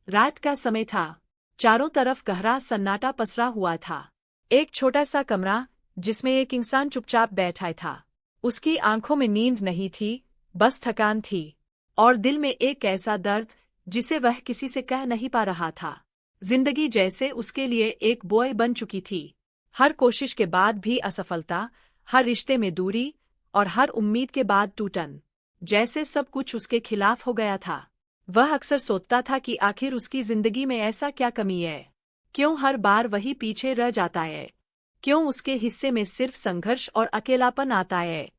रात का समय था। चारों तरफ गहरा सन्नाटा पसरा हुआ था। एक छोटा सा कमरा जिसमें एक इंसान चुपचाप बैठा था। उसकी आंखों में नींद नहीं थी, बस थकान थी और दिल में एक ऐसा दर्द जिसे वह किसी से कह नहीं पा रहा था। जिंदगी जैसे उसके लिए एक बोझ बन चुकी थी। हर कोशिश के बाद भी असफलता, हर रिश्ते में दूरी और हर उम्मीद के बाद टूटन। जैसे सब कुछ उसके खिलाफ हो गया था। वह अक्सर सोचता था कि आखिर उसकी जिंदगी में ऐसा क्या कमी है? क्यों हर बार वही पीछे रह जाता है? क्यों उसके हिस्से में सिर्फ संघर्ष और अकेलापन आता है?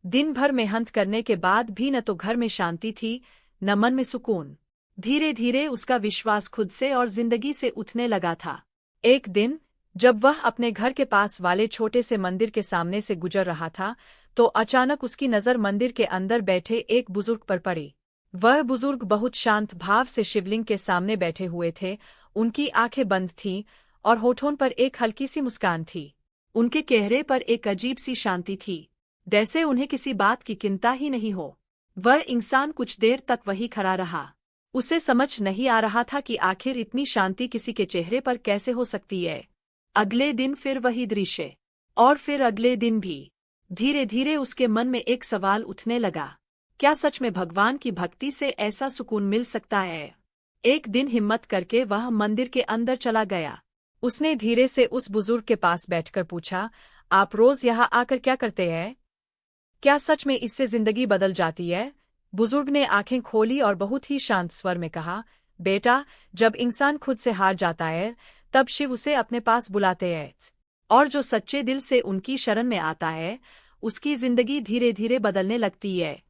दिन भर मेहनत करने के बाद भी न तो घर में शांति थी, न मन में सुकून। धीरे धीरे उसका विश्वास खुद से और जिंदगी से उठने लगा था। एक दिन जब वह अपने घर के पास वाले छोटे से मंदिर के सामने से गुजर रहा था, तो अचानक उसकी नज़र मंदिर के अंदर बैठे एक बुजुर्ग पर पड़ी। वह बुजुर्ग बहुत शांत भाव से शिवलिंग के सामने बैठे हुए थे। उनकी आंखें बंद थीं और होठों पर एक हल्की सी मुस्कान थी। उनके चेहरे पर एक अजीब सी शांति थी, जैसे उन्हें किसी बात की चिंता ही नहीं हो। वह इंसान कुछ देर तक वही खड़ा रहा। उसे समझ नहीं आ रहा था कि आखिर इतनी शांति किसी के चेहरे पर कैसे हो सकती है। अगले दिन फिर वही दृश्य, और फिर अगले दिन भी। धीरे धीरे उसके मन में एक सवाल उठने लगा, क्या सच में भगवान की भक्ति से ऐसा सुकून मिल सकता है? एक दिन हिम्मत करके वह मंदिर के अंदर चला गया। उसने धीरे से उस बुजुर्ग के पास बैठकर पूछा, आप रोज यहाँ आकर क्या करते हैं? क्या सच में इससे जिंदगी बदल जाती है? बुजुर्ग ने आंखें खोली और बहुत ही शांत स्वर में कहा, बेटा, जब इंसान खुद से हार जाता है तब शिव उसे अपने पास बुलाते हैं, और जो सच्चे दिल से उनकी शरण में आता है उसकी जिंदगी धीरे धीरे बदलने लगती है।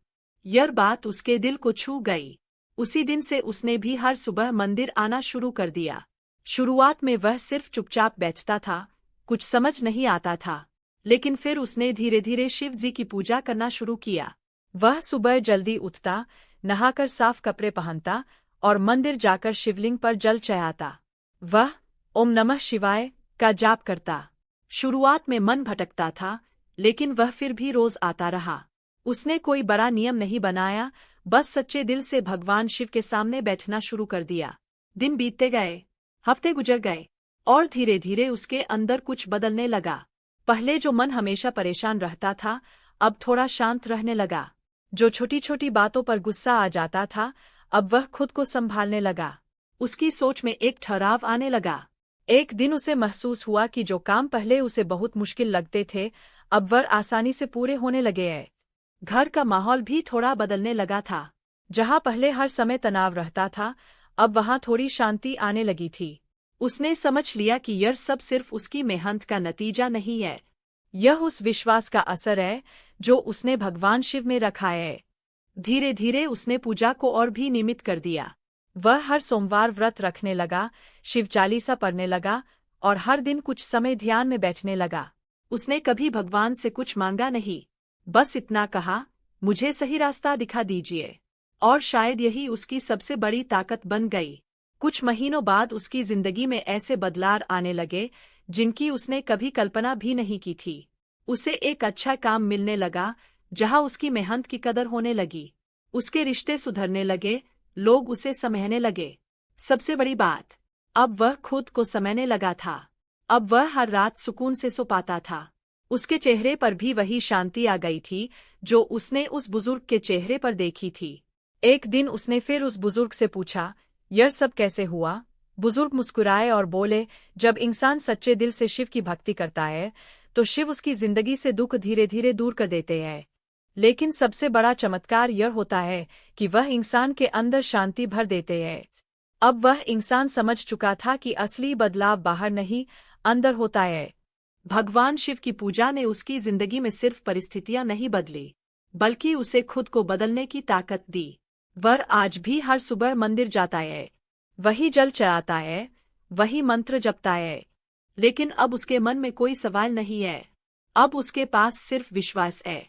यह बात उसके दिल को छू गई। उसी दिन से उसने भी हर सुबह मंदिर आना शुरू कर दिया। शुरुआत में वह सिर्फ चुपचाप बैठता था, कुछ समझ नहीं आता था, लेकिन फिर उसने धीरे धीरे शिव जी की पूजा करना शुरू किया। वह सुबह जल्दी उठता, नहाकर साफ कपड़े पहनता और मंदिर जाकर शिवलिंग पर जल चढ़ाता। वह ओम नमः शिवाय का जाप करता। शुरुआत में मन भटकता था, लेकिन वह फिर भी रोज आता रहा। उसने कोई बड़ा नियम नहीं बनाया, बस सच्चे दिल से भगवान शिव के सामने बैठना शुरू कर दिया। दिन बीतते गए, हफ्ते गुजर गए, और धीरे धीरे उसके अंदर कुछ बदलने लगा। पहले जो मन हमेशा परेशान रहता था, अब थोड़ा शांत रहने लगा। जो छोटी छोटी बातों पर गुस्सा आ जाता था, अब वह खुद को संभालने लगा। उसकी सोच में एक ठहराव आने लगा। एक दिन उसे महसूस हुआ कि जो काम पहले उसे बहुत मुश्किल लगते थे, अब वह आसानी से पूरे होने लगे हैं। घर का माहौल भी थोड़ा बदलने लगा था। जहाँ पहले हर समय तनाव रहता था, अब वहाँ थोड़ी शांति आने लगी थी। उसने समझ लिया कि यह सब सिर्फ उसकी मेहनत का नतीजा नहीं है, यह उस विश्वास का असर है जो उसने भगवान शिव में रखा है। धीरे धीरे उसने पूजा को और भी नियमित कर दिया। वह हर सोमवार व्रत रखने लगा, शिव चालीसा पढ़ने लगा और हर दिन कुछ समय ध्यान में बैठने लगा। उसने कभी भगवान से कुछ मांगा नहीं, बस इतना कहा, मुझे सही रास्ता दिखा दीजिए। और शायद यही उसकी सबसे बड़ी ताकत बन गई। कुछ महीनों बाद उसकी जिंदगी में ऐसे बदलाव आने लगे जिनकी उसने कभी कल्पना भी नहीं की थी। उसे एक अच्छा काम मिलने लगा जहां उसकी मेहनत की कदर होने लगी। उसके रिश्ते सुधरने लगे, लोग उसे समझने लगे। सबसे बड़ी बात, अब वह खुद को समझने लगा था। अब वह हर रात सुकून से सो पाता था। उसके चेहरे पर भी वही शांति आ गई थी जो उसने उस बुजुर्ग के चेहरे पर देखी थी। एक दिन उसने फिर उस बुजुर्ग से पूछा, यह सब कैसे हुआ? बुजुर्ग मुस्कुराए और बोले, जब इंसान सच्चे दिल से शिव की भक्ति करता है तो शिव उसकी जिंदगी से दुख धीरे धीरे दूर कर देते हैं। लेकिन सबसे बड़ा चमत्कार यह होता है कि वह इंसान के अंदर शांति भर देते हैं। अब वह इंसान समझ चुका था कि असली बदलाव बाहर नहीं, अंदर होता है। भगवान शिव की पूजा ने उसकी जिंदगी में सिर्फ परिस्थितियां नहीं बदली, बल्कि उसे खुद को बदलने की ताकत दी। वह आज भी हर सुबह मंदिर जाता है, वही जल चढ़ाता है, वही मंत्र जपता है, लेकिन अब उसके मन में कोई सवाल नहीं है। अब उसके पास सिर्फ विश्वास है,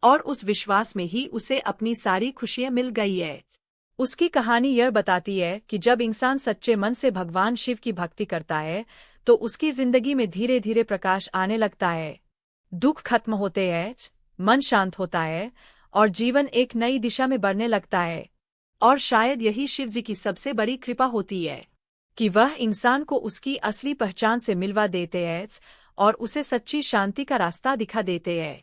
और उस विश्वास में ही उसे अपनी सारी खुशियां मिल गई है। उसकी कहानी यह बताती है कि जब इंसान सच्चे मन से भगवान शिव की भक्ति करता है तो उसकी जिंदगी में धीरे धीरे प्रकाश आने लगता है। दुख खत्म होते हैं, मन शांत होता है और जीवन एक नई दिशा में बढ़ने लगता है। और शायद यही शिव जी की सबसे बड़ी कृपा होती है कि वह इंसान को उसकी असली पहचान से मिलवा देते हैं और उसे सच्ची शांति का रास्ता दिखा देते हैं।